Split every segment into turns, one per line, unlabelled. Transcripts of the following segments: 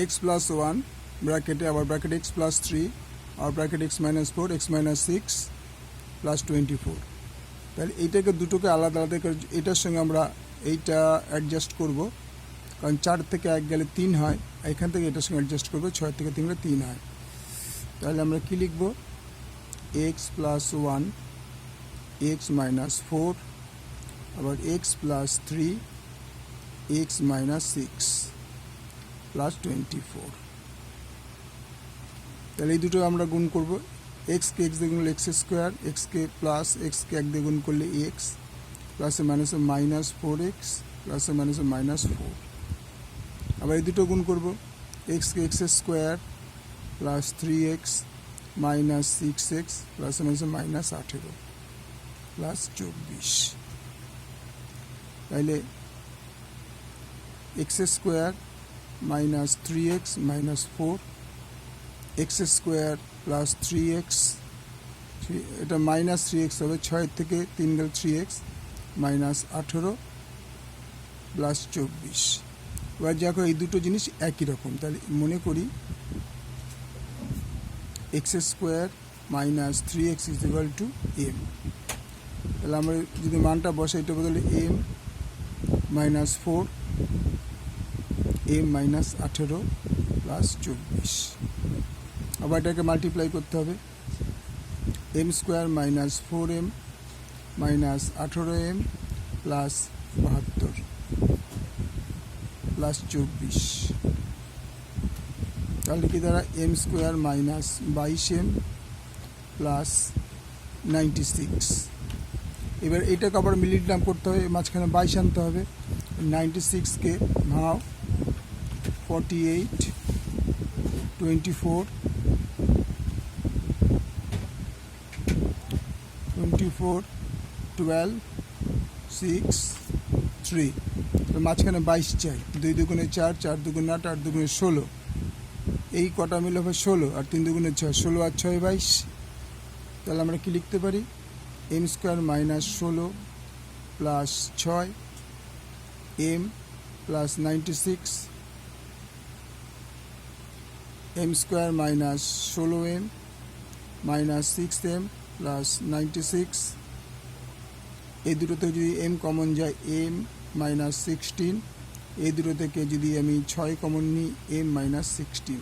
x plus 1 ব্র্যাকেটে আবার bracket x plus 3 আর bracket x minus 4 x minus 6 plus 24। তাহলে এইটাকে দুটোকে আলাদা আলাদা করে এটার সঙ্গে আমরা এইটা অ্যাডজাস্ট করব, কারণ 4 থেকে 1 গেলে 3 হয়, এখান থেকে এটার সঙ্গে অ্যাডজাস্ট করবো, 6 থেকে 3 গেলে 3 হয়। তাহলে আমরা কি লিখব, x প্লাস 1 x মাইনাস 4 আবার x plus 3 x minus 6 plus 24। তাহলে এই দুটো আমরা গুণ করব, x কে x দিয়ে গুণ করলে x square, x k plus x কে 1 দিয়ে গুণ করলে x প্লাসে মাইনাসে মাইনাস 4x প্লাসে মাইনাসে মাইনাস 4। আবার এই দুটো গুণ করব, x কে x square plus 3x minus 6x প্লাসে মাইনাসে মাইনাস 18 প্লাস 24। তাইলে x square minus 3x minus 4 x square plus 3x, এটা মাইনাস 3x হবে, 6 থেকে 3 গেলে 3x মাইনাস 18 প্লাস 24। এবার দেখো এই দুটো জিনিস একই রকম, তাহলে মনে করি x square minus 3x is equal to m। তাহলে আমরা যদি মানটা বসাই, এটা বদলে m minus 4 m minus 18 plus 24। আবার এটাকে মাল্টিপ্লাই করতে হবে, m square minus 4m minus 18m plus 72 plus 24। তাহলে কি দ্বারা m square minus 22m plus 96। এবার এটাকে আবার মিলিগ্রাম করতে হবে, মাঝখানে 22 আনতে হবে, 96কে ভাঙাও, 48 24 12 6 3। মাঝখানে 22 চাই, 2 দুগুণে 4, 4 দুগুণে 8, 8 দুগুণে 16, এই কটা মিলে হবে 16 আর 3 দুগুণে 6, 16 আর 6 22। তাহলে আমরা কি লিখতে পারি, m square minus 16 plus 6 m plus 96 m square minus 16m minus 6m plus 96। এই দুটো থেকে যদি m কমন যায় m মাইনাস 16, এই দুটো থেকে যদি আমি 6 কমন নিই m মাইনাস 16,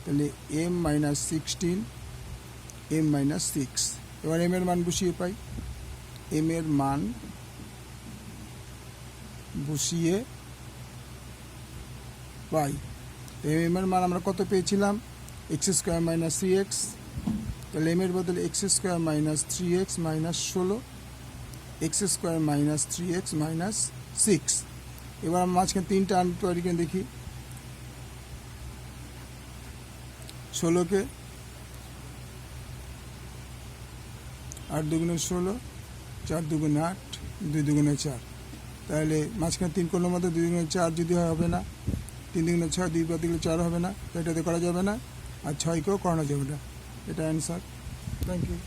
তাহলে m মাইনাস 16 m মাইনাস 6। এবার m এর মান বসিয়ে পাই, m এর মান বসিয়ে পাই, m এর মান আমরা কত পেয়েছিলাম, x স্কোয়ার মাইনাস 3x, তাহলে m এর বদলে x square minus 3x minus 16, x square minus 3x minus 6। এবার আমরা মাঝখানে 3টা আনতে পারি কিনা দেখি, 16কে 8 দুগুণে 16, 4 দুগুণে 8, 2 দুগুণে 4। তাহলে মাঝখানে 3 কোণের মধ্যে 2 দুগুণে 4 যদি হবে না, 3 দুগুণে 6, 2 বাদ দিলে 4 হবে না, তো এটাতে করা যাবে না, আর 6কেও করানো যাবে না। এটা অ্যান্সার। Thank you.